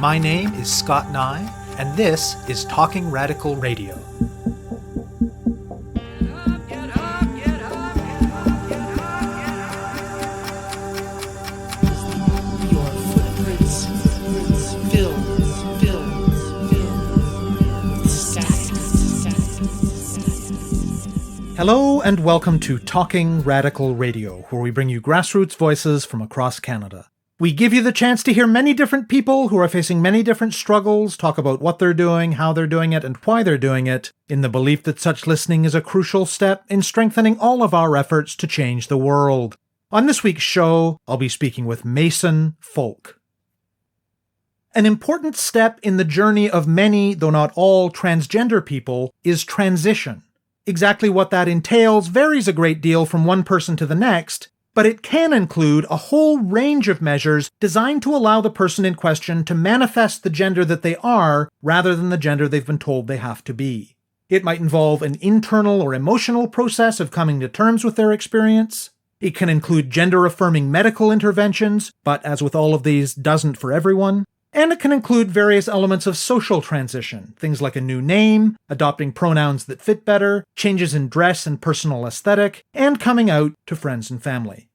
My name is Scott Neigh, and this is Talking Radical Radio. Hello and welcome to Talking Radical Radio, where we bring you grassroots voices from across Canada. We give you the chance to hear many different people who are facing many different struggles, talk about what they're doing, how they're doing it, and why they're doing it, in the belief that such listening is a crucial step in strengthening all of our efforts to change the world. On this week's show, I'll be speaking with Mayson Fulk. An important step in the journey of many, though not all, transgender people is transition. Exactly what that entails varies a great deal from one person to the next, but it can include a whole range of measures designed to allow the person in question to manifest the gender that they are rather than the gender they've been told they have to be. It might involve an internal or emotional process of coming to terms with their experience. It can include gender-affirming medical interventions, but as with all of these, doesn't for everyone. And it can include various elements of social transition, things like a new name, adopting pronouns that fit better, changes in dress and personal aesthetic, and coming out to friends and family.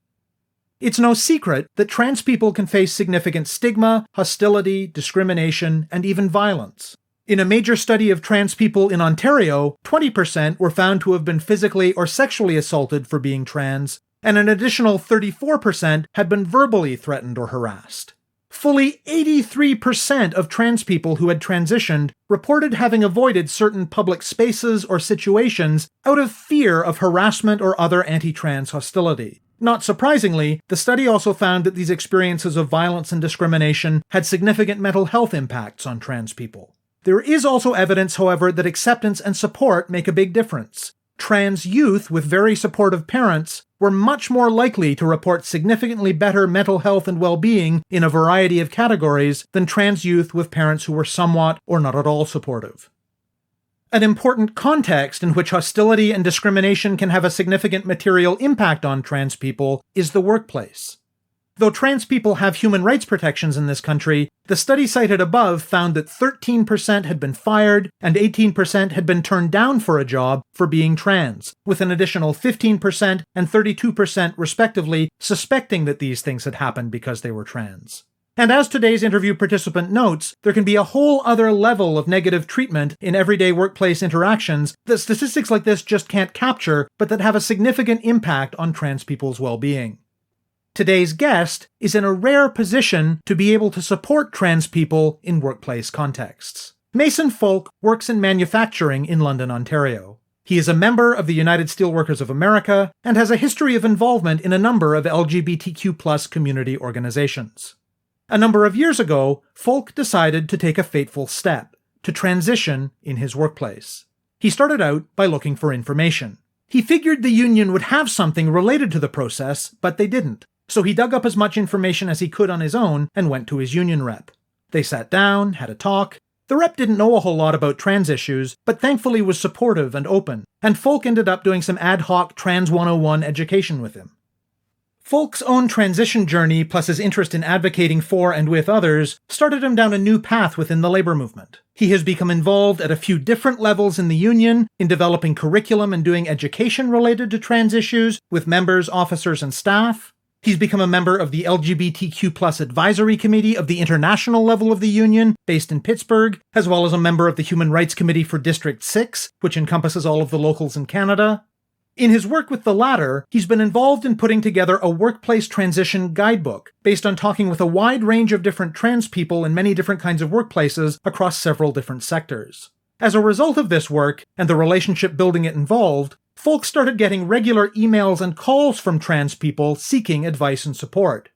It's no secret that trans people can face significant stigma, hostility, discrimination, and even violence. In a major study of trans people in Ontario, 20% were found to have been physically or sexually assaulted for being trans, and an additional 34% had been verbally threatened or harassed. Fully 83% of trans people who had transitioned reported having avoided certain public spaces or situations out of fear of harassment or other anti-trans hostility. Not surprisingly, the study also found that these experiences of violence and discrimination had significant mental health impacts on trans people. There is also evidence, however, that acceptance and support make a big difference. Trans youth with very supportive parents were much more likely to report significantly better mental health and well-being in a variety of categories than trans youth with parents who were somewhat or not at all supportive. An important context in which hostility and discrimination can have a significant material impact on trans people is the workplace. Though trans people have human rights protections in this country, the study cited above found that 13% had been fired and 18% had been turned down for a job for being trans, with an additional 15% and 32% respectively suspecting that these things had happened because they were trans. And as today's interview participant notes, there can be a whole other level of negative treatment in everyday workplace interactions that statistics like this just can't capture, but that have a significant impact on trans people's well-being. Today's guest is in a rare position to be able to support trans people in workplace contexts. Mayson Fulk works in manufacturing in London, Ontario. He is a member of the United Steelworkers of America and has a history of involvement in a number of LGBTQ+ community organizations. A number of years ago, Faulk decided to take a fateful step, to transition in his workplace. He started out by looking for information. He figured the union would have something related to the process, but they didn't. So he dug up as much information as he could on his own and went to his union rep. They sat down, had a talk. The rep didn't know a whole lot about trans issues, but thankfully was supportive and open, and Fulk ended up doing some ad hoc Trans 101 education with him. Fulk's own transition journey, plus his interest in advocating for and with others, started him down a new path within the labor movement. He has become involved at a few different levels in the union, in developing curriculum and doing education related to trans issues with members, officers, and staff. He's become a member of the LGBTQ+ advisory committee of the international level of the union, based in Pittsburgh, as well as a member of the Human Rights Committee for District 6, which encompasses all of the locals in Canada. In his work with the latter, he's been involved in putting together a workplace transition guidebook, based on talking with a wide range of different trans people in many different kinds of workplaces across several different sectors. As a result of this work, and the relationship building it involved, Fulk started getting regular emails and calls from trans people seeking advice and support.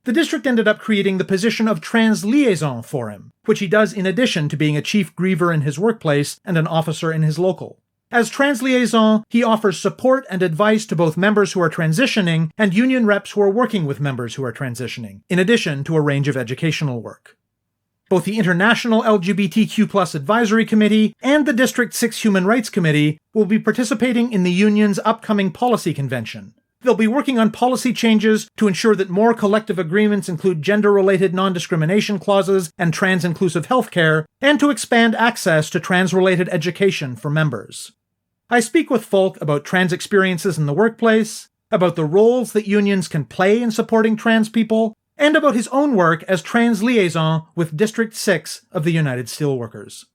The district ended up creating the position of trans liaison for him, which he does in addition to being a chief griever in his workplace and an officer in his local. As trans liaison, he offers support and advice to both members who are transitioning and union reps who are working with members who are transitioning, in addition to a range of educational work. Both the International LGBTQ+ Advisory Committee and the District 6 Human Rights Committee will be participating in the union's upcoming policy convention. They'll be working on policy changes to ensure that more collective agreements include gender-related non-discrimination clauses and trans-inclusive healthcare, and to expand access to trans-related education for members. I speak with Fulk about trans experiences in the workplace, about the roles that unions can play in supporting trans people, and about his own work as trans liaison with District 6 of the United Steelworkers.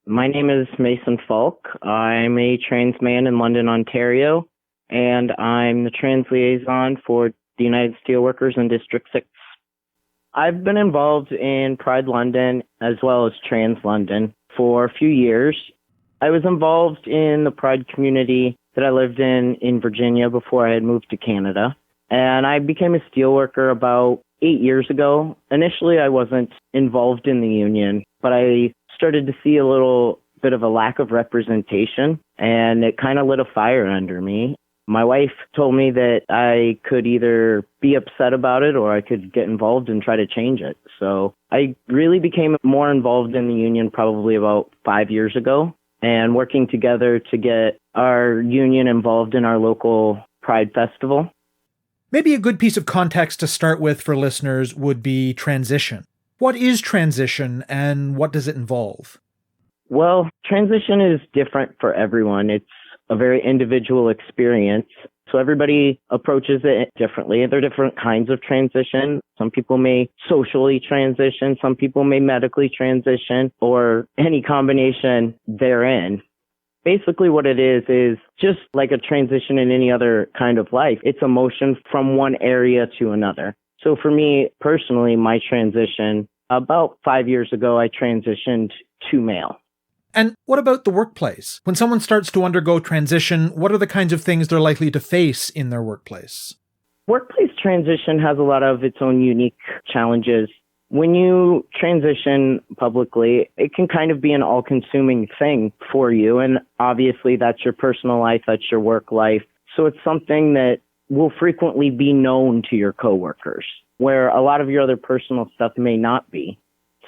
My name is Mayson Fulk. I'm a trans man in London, Ontario, and I'm the trans liaison for the United Steelworkers in District 6. I've been involved in Pride London as well as Trans London for a few years. I was involved in the Pride community that I lived in Virginia before I had moved to Canada, and I became a steelworker about 8 years ago. Initially, I wasn't involved in the union, but I started to see a little bit of a lack of representation, and it kind of lit a fire under me. My wife told me that I could either be upset about it or I could get involved and try to change it. So I really became more involved in the union probably about 5 years ago, and working together to get our union involved in our local Pride Festival. Maybe a good piece of context to start with for listeners would be transition. What is transition and what does it involve? Well, transition is different for everyone. It's a very individual experience. So everybody approaches it differently. There are different kinds of transition. Some people may socially transition. Some people may medically transition, or any combination therein. Basically what it is just like a transition in any other kind of life. It's a motion from one area to another. So for me personally, my transition, about 5 years ago, I transitioned to male. And what about the workplace? When someone starts to undergo transition, what are the kinds of things they're likely to face in their workplace? Workplace transition has a lot of its own unique challenges. When you transition publicly, it can kind of be an all-consuming thing for you. And obviously, that's your personal life, that's your work life. So it's something that will frequently be known to your coworkers, where a lot of your other personal stuff may not be.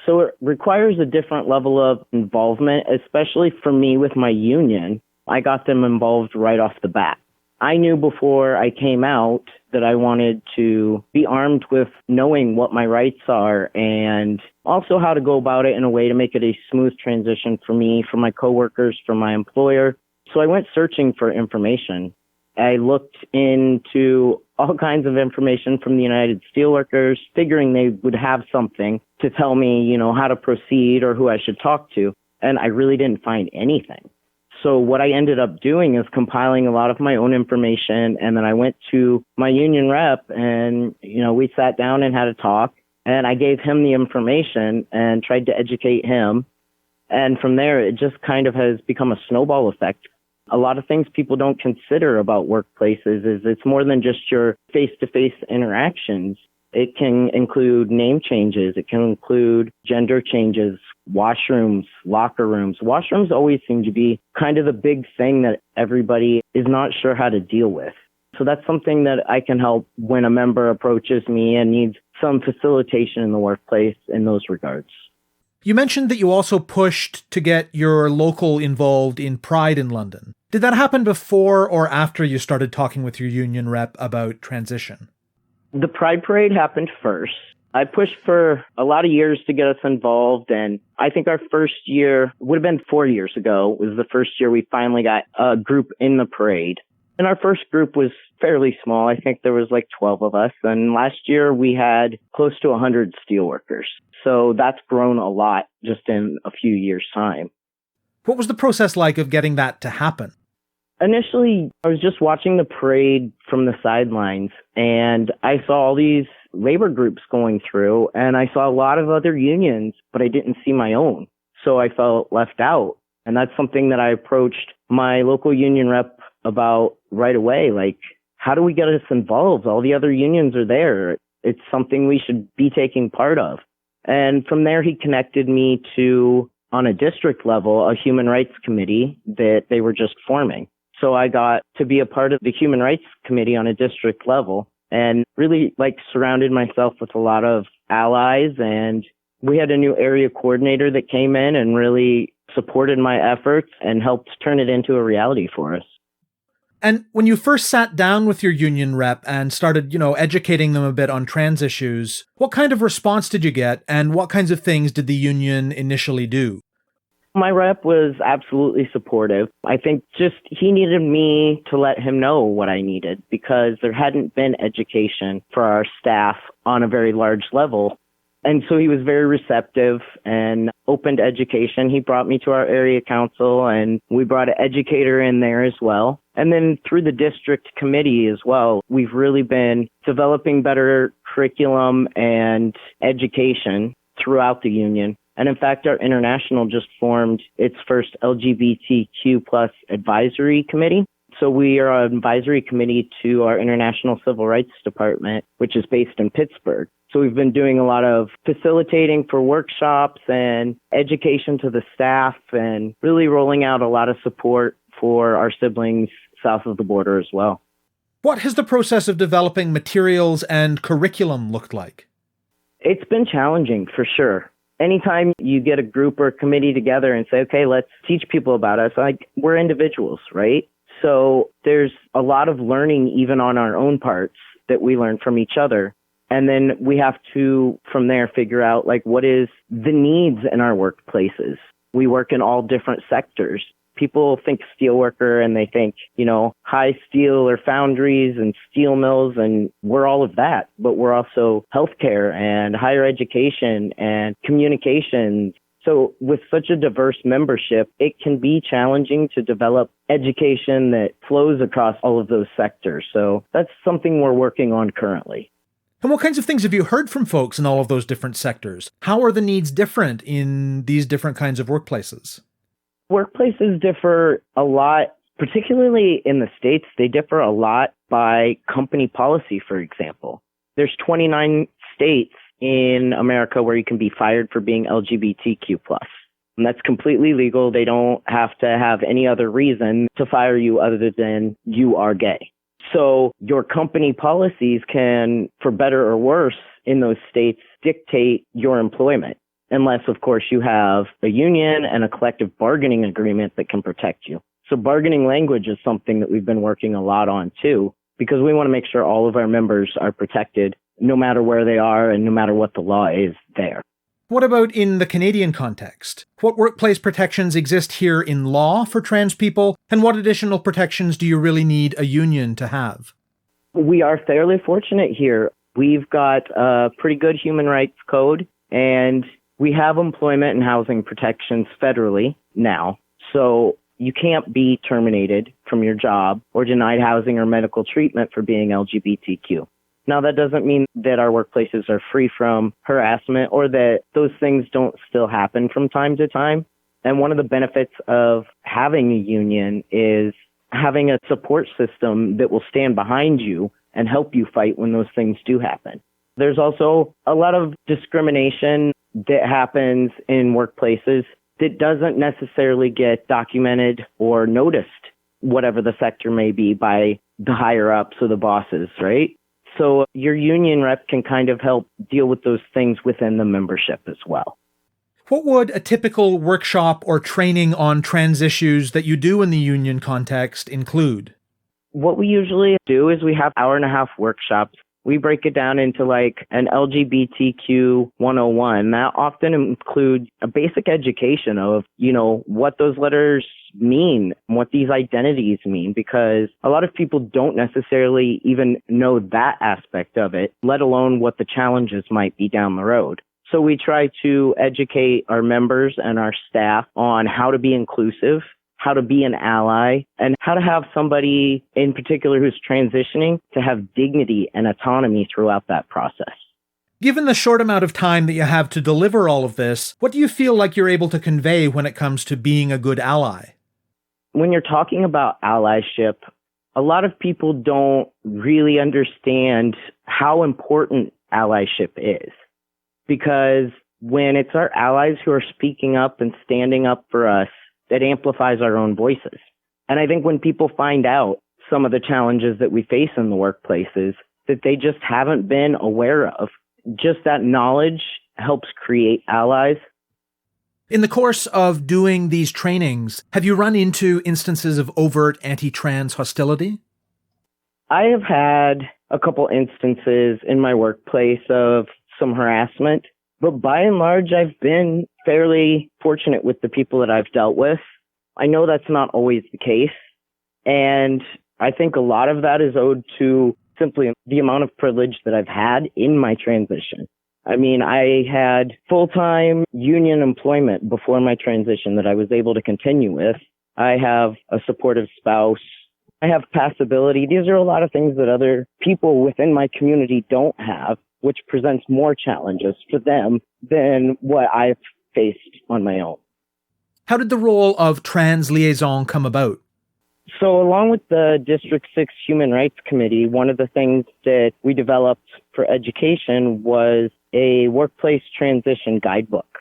So it requires a different level of involvement, especially for me with my union. I got them involved right off the bat. I knew before I came out that I wanted to be armed with knowing what my rights are and also how to go about it in a way to make it a smooth transition for me, for my coworkers, for my employer. So I went searching for information. I looked into all kinds of information from the United Steelworkers, figuring they would have something to tell me, how to proceed or who I should talk to. And I really didn't find anything. So what I ended up doing is compiling a lot of my own information. And then I went to my union rep and, we sat down and had a talk. And I gave him the information and tried to educate him. And from there, it just kind of has become a snowball effect. A lot of things people don't consider about workplaces is it's more than just your face-to-face interactions. It can include name changes. It can include gender changes, washrooms, locker rooms. Washrooms always seem to be kind of the big thing that everybody is not sure how to deal with. So that's something that I can help when a member approaches me and needs some facilitation in the workplace in those regards. You mentioned that you also pushed to get your local involved in Pride in London. Did that happen before or after you started talking with your union rep about transition? The Pride Parade happened first. I pushed for a lot of years to get us involved, and I think our first year would have been 4 years ago was the first year we finally got a group in the parade. And our first group was fairly small. I think there was like 12 of us. And last year we had close to 100 steelworkers. So that's grown a lot just in a few years' time. What was the process like of getting that to happen? Initially, I was just watching the parade from the sidelines, and I saw all these labor groups going through, and I saw a lot of other unions, but I didn't see my own. So I felt left out. And that's something that I approached my local union rep about right away. Like, how do we get us involved? All the other unions are there. It's something we should be taking part of. And from there, he connected me to, on a district level, a human rights committee that they were just forming. So I got to be a part of the human rights committee on a district level and really surrounded myself with a lot of allies. And we had a new area coordinator that came in and really supported my efforts and helped turn it into a reality for us. And when you first sat down with your union rep and started, educating them a bit on trans issues, what kind of response did you get and what kinds of things did the union initially do? My rep was absolutely supportive. I think just he needed me to let him know what I needed because there hadn't been education for our staff on a very large level. And so he was very receptive and open to education. He brought me to our area council and we brought an educator in there as well. And then through the district committee as well, we've really been developing better curriculum and education throughout the union. And in fact, our international just formed its first LGBTQ plus advisory committee. So we are an advisory committee to our International Civil Rights Department, which is based in Pittsburgh. So we've been doing a lot of facilitating for workshops and education to the staff and really rolling out a lot of support for our siblings south of the border as well. What has the process of developing materials and curriculum looked like? It's been challenging for sure. Anytime you get a group or a committee together and say, okay, let's teach people about us, we're individuals, right? So there's a lot of learning even on our own parts that we learn from each other. And then we have to, from there, figure out what is the needs in our workplaces. We work in all different sectors. People think steelworker and they think, high steel or foundries and steel mills, and we're all of that. But we're also healthcare and higher education and communications. So with such a diverse membership, it can be challenging to develop education that flows across all of those sectors. So that's something we're working on currently. And what kinds of things have you heard from folks in all of those different sectors? How are the needs different in these different kinds of workplaces? Workplaces differ a lot, particularly in the States. They differ a lot by company policy, for example. There's 29 states in America where you can be fired for being LGBTQ+. And that's completely legal. They don't have to have any other reason to fire you other than you are gay. So your company policies can, for better or worse, in those states, dictate your employment. Unless, of course, you have a union and a collective bargaining agreement that can protect you. So bargaining language is something that we've been working a lot on, too, because we want to make sure all of our members are protected no matter where they are and no matter what the law is there. What about in the Canadian context? What workplace protections exist here in law for trans people, and what additional protections do you really need a union to have? We are fairly fortunate here. We've got a pretty good human rights code, and we have employment and housing protections federally now. So you can't be terminated from your job or denied housing or medical treatment for being LGBTQ. Now, that doesn't mean that our workplaces are free from harassment or that those things don't still happen from time to time. And one of the benefits of having a union is having a support system that will stand behind you and help you fight when those things do happen. There's also a lot of discrimination that happens in workplaces that doesn't necessarily get documented or noticed, whatever the sector may be, by the higher ups or the bosses, right? So your union rep can kind of help deal with those things within the membership as well. What would a typical workshop or training on trans issues that you do in the union context include? What we usually do is we have hour-and-a-half workshops. We break it down into an LGBTQ 101. That often includes a basic education of, what those letters mean, what these identities mean, because a lot of people don't necessarily even know that aspect of it, let alone what the challenges might be down the road. So we try to educate our members and our staff on how to be inclusive, how to be an ally, and how to have somebody in particular who's transitioning to have dignity and autonomy throughout that process. Given the short amount of time that you have to deliver all of this, what do you feel like you're able to convey when it comes to being a good ally? When you're talking about allyship, a lot of people don't really understand how important allyship is. Because when it's our allies who are speaking up and standing up for us, that amplifies our own voices. And I think when people find out some of the challenges that we face in the workplaces that they just haven't been aware of, just that knowledge helps create allies. In the course of doing these trainings, have you run into instances of overt anti-trans hostility? I have had a couple instances in my workplace of some harassment, but by and large, I've been fairly fortunate with the people that I've dealt with. I know that's not always the case, and I think a lot of that is owed to simply the amount of privilege that I've had in my transition. I mean, I had full-time union employment before my transition that I was able to continue with. I have a supportive spouse. I have passability. These are a lot of things that other people within my community don't have, which presents more challenges for them than what I've faced on my own. How did the role of trans liaison come about? So along with the District 6 Human Rights Committee, one of the things that we developed for education was a workplace transition guidebook.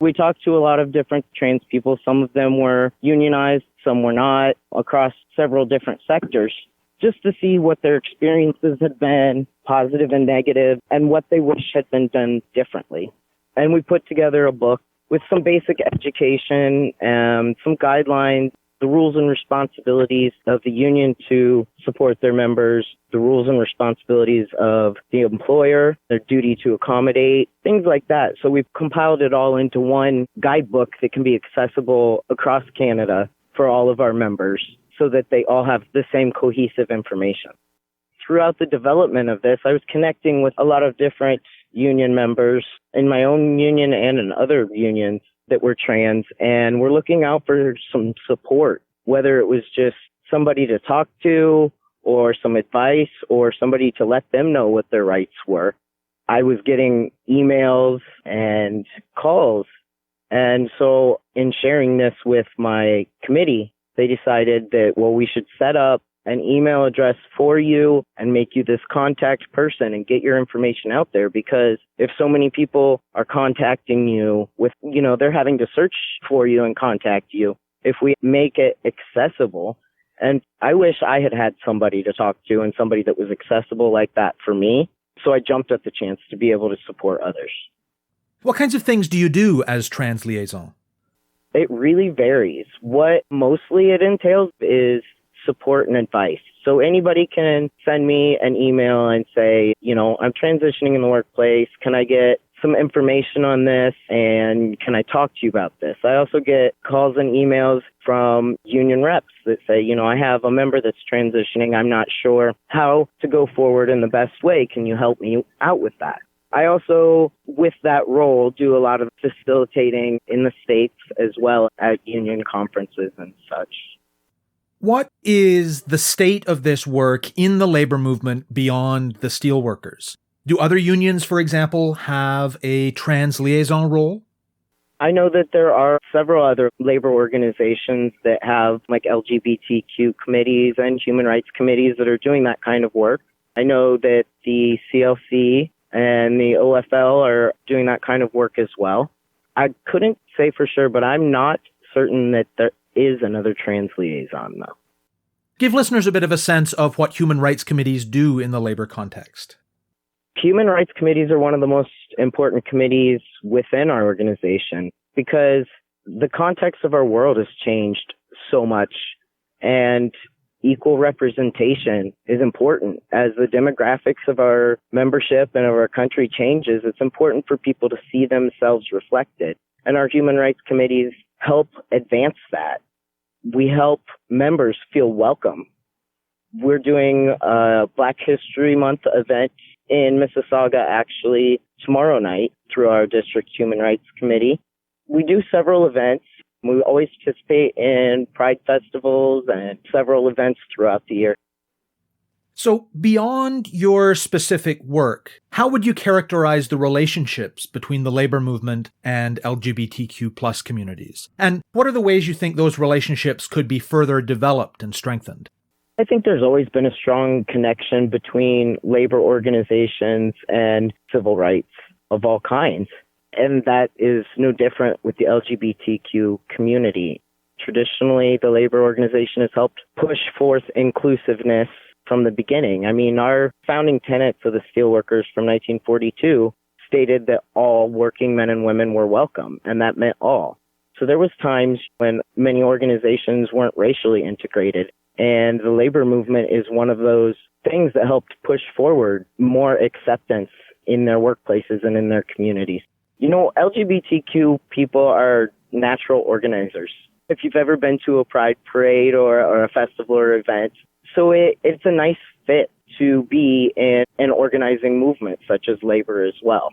We talked to a lot of different trans people. Some of them were unionized, some were not, across several different sectors, just to see what their experiences had been, positive and negative, and what they wish had been done differently. And we put together a book with some basic education and some guidelines, the rules and responsibilities of the union to support their members, the rules and responsibilities of the employer, their duty to accommodate, things like that. So we've compiled it all into one guidebook that can be accessible across Canada for all of our members so that they all have the same cohesive information. Throughout the development of this, I was connecting with a lot of different union members in my own union and in other unions that were trans, and we're looking out for some support, whether it was just somebody to talk to or some advice or somebody to let them know what their rights were. I was getting emails and calls, and so in sharing this with my committee, they decided that, well, we should set up an email address for you and make you this contact person and get your information out there, because if so many people are contacting you with, they're having to search for you and contact you, if we make it accessible, and I wish I had had somebody to talk to and somebody that was accessible like that for me, so I jumped at the chance to be able to support others. What kinds of things do you do as trans liaison? It really varies. What mostly it entails is support and advice. So anybody can send me an email and say, I'm transitioning in the workplace. Can I get some information on this? And can I talk to you about this? I also get calls and emails from union reps that say, I have a member that's transitioning. I'm not sure how to go forward in the best way. Can you help me out with that? I also, with that role, do a lot of facilitating in the States as well at union conferences and such. What is the state of this work in the labor movement beyond the steelworkers? Do other unions, for example, have a trans liaison role? I know that there are several other labor organizations that have like LGBTQ committees and human rights committees that are doing that kind of work. I know that the CLC and the OFL are doing that kind of work as well. I couldn't say for sure, but I'm not certain that there is another trans liaison, though. Give listeners a bit of a sense of what human rights committees do in the labor context. Human rights committees are one of the most important committees within our organization because the context of our world has changed so much, and equal representation is important. As the demographics of our membership and of our country changes, it's important for people to see themselves reflected. And our human rights committees help advance that. We help members feel welcome. We're doing a Black History Month event in Mississauga actually tomorrow night through our district human rights committee. We do several events. We always participate in pride festivals and several events throughout the year. So beyond your specific work, how would you characterize the relationships between the labor movement and LGBTQ plus communities? And what are the ways you think those relationships could be further developed and strengthened? I think there's always been a strong connection between labor organizations and civil rights of all kinds. And that is no different with the LGBTQ community. Traditionally, the labor organization has helped push forth inclusiveness from the beginning. I mean, our founding tenets of the Steelworkers from 1942 stated that all working men and women were welcome, and that meant all. So there was times when many organizations weren't racially integrated, and the labor movement is one of those things that helped push forward more acceptance in their workplaces and in their communities. You know, LGBTQ people are natural organizers. If you've ever been to a pride parade or a festival or event, so it's a nice fit to be in an organizing movement such as labor as well.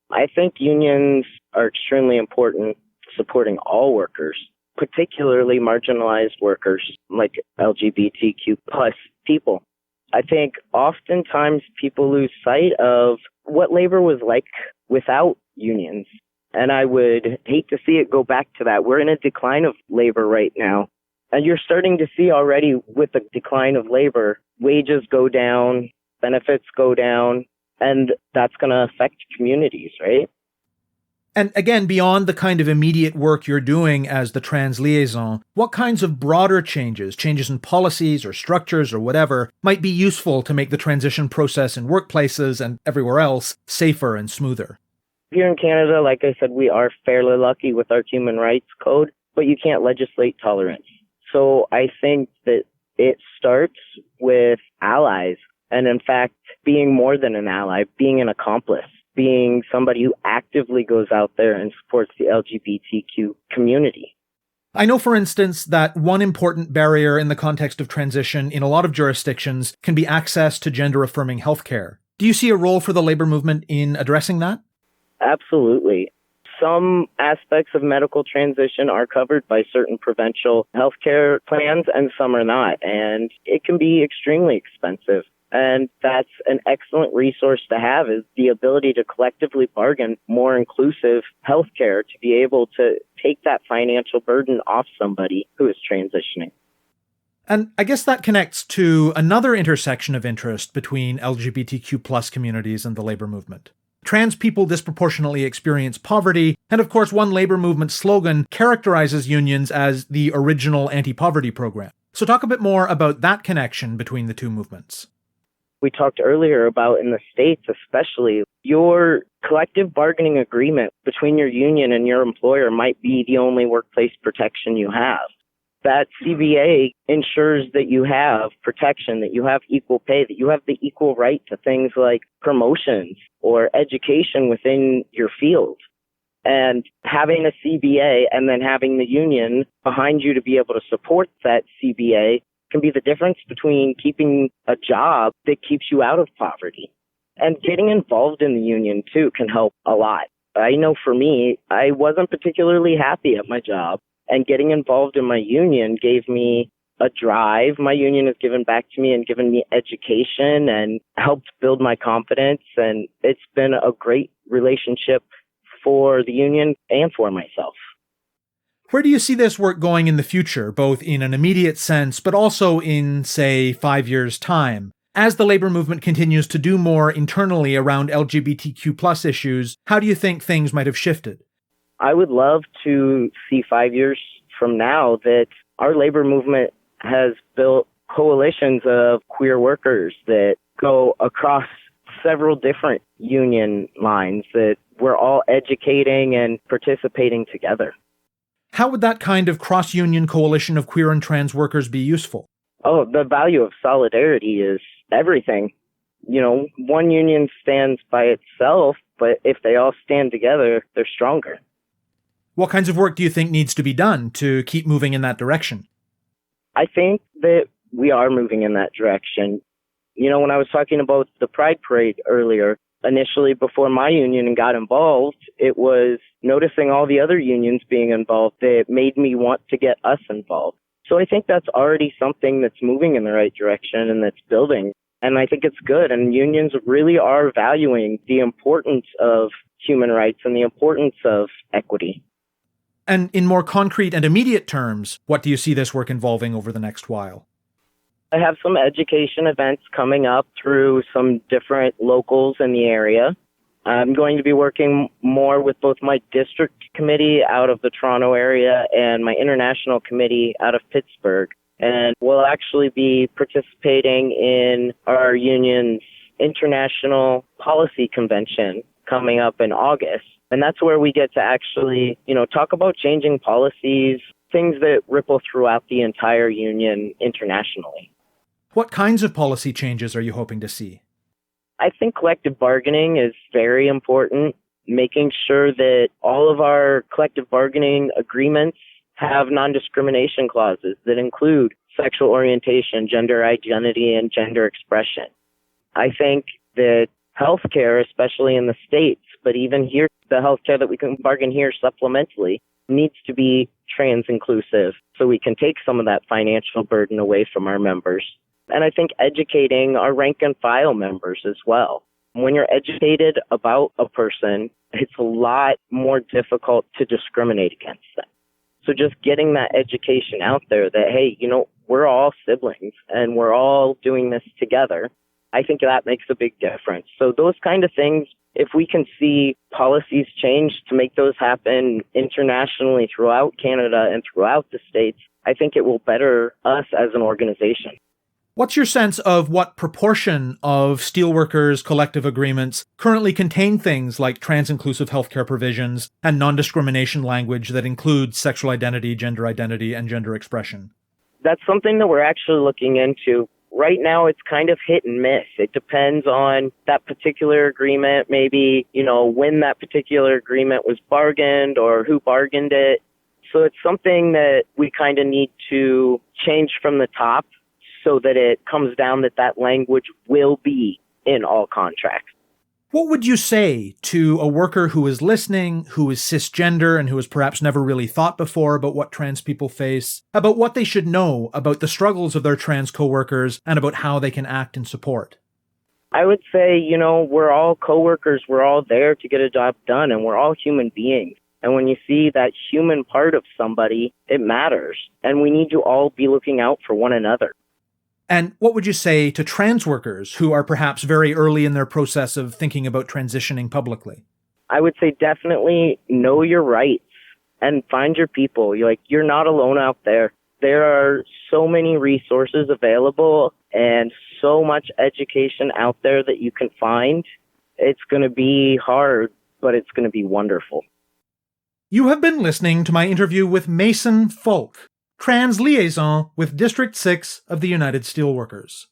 I think unions are extremely important supporting all workers, particularly marginalized workers like LGBTQ plus people. I think oftentimes people lose sight of what labor was like without unions. And I would hate to see it go back to that. We're in a decline of labor right now. And you're starting to see already with the decline of labor, wages go down, benefits go down, and that's going to affect communities, right? And again, beyond the kind of immediate work you're doing as the trans liaison, what kinds of broader changes in policies or structures or whatever, might be useful to make the transition process in workplaces and everywhere else safer and smoother? Here in Canada, like I said, we are fairly lucky with our human rights code, but you can't legislate tolerance. So I think that it starts with allies, and in fact, being more than an ally, being an accomplice, being somebody who actively goes out there and supports the LGBTQ community. I know, for instance, that one important barrier in the context of transition in a lot of jurisdictions can be access to gender-affirming healthcare. Do you see a role for the labor movement in addressing that? Absolutely. Some aspects of medical transition are covered by certain provincial healthcare plans and some are not. And it can be extremely expensive. And that's an excellent resource to have, is the ability to collectively bargain more inclusive healthcare to be able to take that financial burden off somebody who is transitioning. And I guess that connects to another intersection of interest between LGBTQ plus communities and the labor movement. Trans people disproportionately experience poverty, and of course one labor movement slogan characterizes unions as the original anti-poverty program. So talk a bit more about that connection between the two movements. We talked earlier about in the States especially, your collective bargaining agreement between your union and your employer might be the only workplace protection you have. That CBA ensures that you have protection, that you have equal pay, that you have the equal right to things like promotions or education within your field. And having a CBA and then having the union behind you to be able to support that CBA can be the difference between keeping a job that keeps you out of poverty. And getting involved in the union, too, can help a lot. I know for me, I wasn't particularly happy at my job. And getting involved in my union gave me a drive. My union has given back to me and given me education and helped build my confidence. And it's been a great relationship for the union and for myself. Where do you see this work going in the future, both in an immediate sense, but also in, say, 5 years' time? As the labor movement continues to do more internally around LGBTQ plus issues, how do you think things might have shifted? I would love to see 5 years from now that our labor movement has built coalitions of queer workers that go across several different union lines, that we're all educating and participating together. How would that kind of cross-union coalition of queer and trans workers be useful? Oh, the value of solidarity is everything. You know, one union stands by itself, but if they all stand together, they're stronger. What kinds of work do you think needs to be done to keep moving in that direction? I think that we are moving in that direction. You know, when I was talking about the Pride Parade earlier, initially before my union got involved, it was noticing all the other unions being involved that made me want to get us involved. So I think that's already something that's moving in the right direction and that's building. And I think it's good. And unions really are valuing the importance of human rights and the importance of equity. And in more concrete and immediate terms, what do you see this work involving over the next while? I have some education events coming up through some different locals in the area. I'm going to be working more with both my district committee out of the Toronto area and my international committee out of Pittsburgh. And we'll actually be participating in our union's international policy convention coming up in August. And that's where we get to actually, talk about changing policies, things that ripple throughout the entire union internationally. What kinds of policy changes are you hoping to see? I think collective bargaining is very important, making sure that all of our collective bargaining agreements have non-discrimination clauses that include sexual orientation, gender identity, and gender expression. I think that healthcare, especially in the States, but even here, the healthcare that we can bargain here supplementally needs to be trans inclusive so we can take some of that financial burden away from our members. And I think educating our rank and file members as well. When you're educated about a person, it's a lot more difficult to discriminate against them. So just getting that education out there that, hey, we're all siblings and we're all doing this together, I think that makes a big difference. So those kind of things, if we can see policies change to make those happen internationally throughout Canada and throughout the States, I think it will better us as an organization. What's your sense of what proportion of steelworkers' collective agreements currently contain things like trans-inclusive healthcare provisions and non-discrimination language that includes sexual identity, and gender expression? That's something that we're actually looking into. Right now, it's kind of hit and miss. It depends on that particular agreement, maybe, when that particular agreement was bargained or who bargained it. So it's something that we kind of need to change from the top so that it comes down that language will be in all contracts. What would you say to a worker who is listening, who is cisgender, and who has perhaps never really thought before about what trans people face, about what they should know about the struggles of their trans coworkers and about how they can act in support? I would say, we're all coworkers. We're all there to get a job done, and we're all human beings. And when you see that human part of somebody, it matters. And we need to all be looking out for one another. And what would you say to trans workers who are perhaps very early in their process of thinking about transitioning publicly? I would say definitely know your rights and find your people. You're not alone out there. There are so many resources available and so much education out there that you can find. It's going to be hard, but it's going to be wonderful. You have been listening to my interview with Mayson Fulk, trans liaison with District 6 of the United Steelworkers.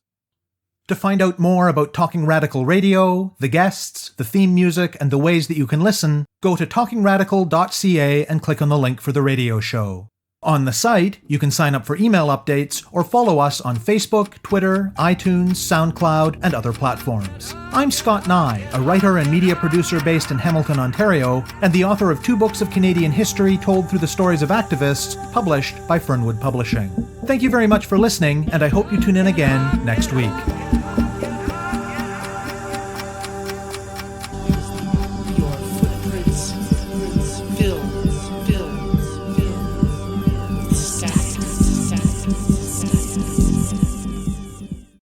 To find out more about Talking Radical Radio, the guests, the theme music, and the ways that you can listen, go to talkingradical.ca and click on the link for the radio show. On the site, you can sign up for email updates or follow us on Facebook, Twitter, iTunes, SoundCloud, and other platforms. I'm Scott Neigh, a writer and media producer based in Hamilton, Ontario, and the author of 2 books of Canadian history told through the stories of activists, published by Fernwood Publishing. Thank you very much for listening, and I hope you tune in again next week.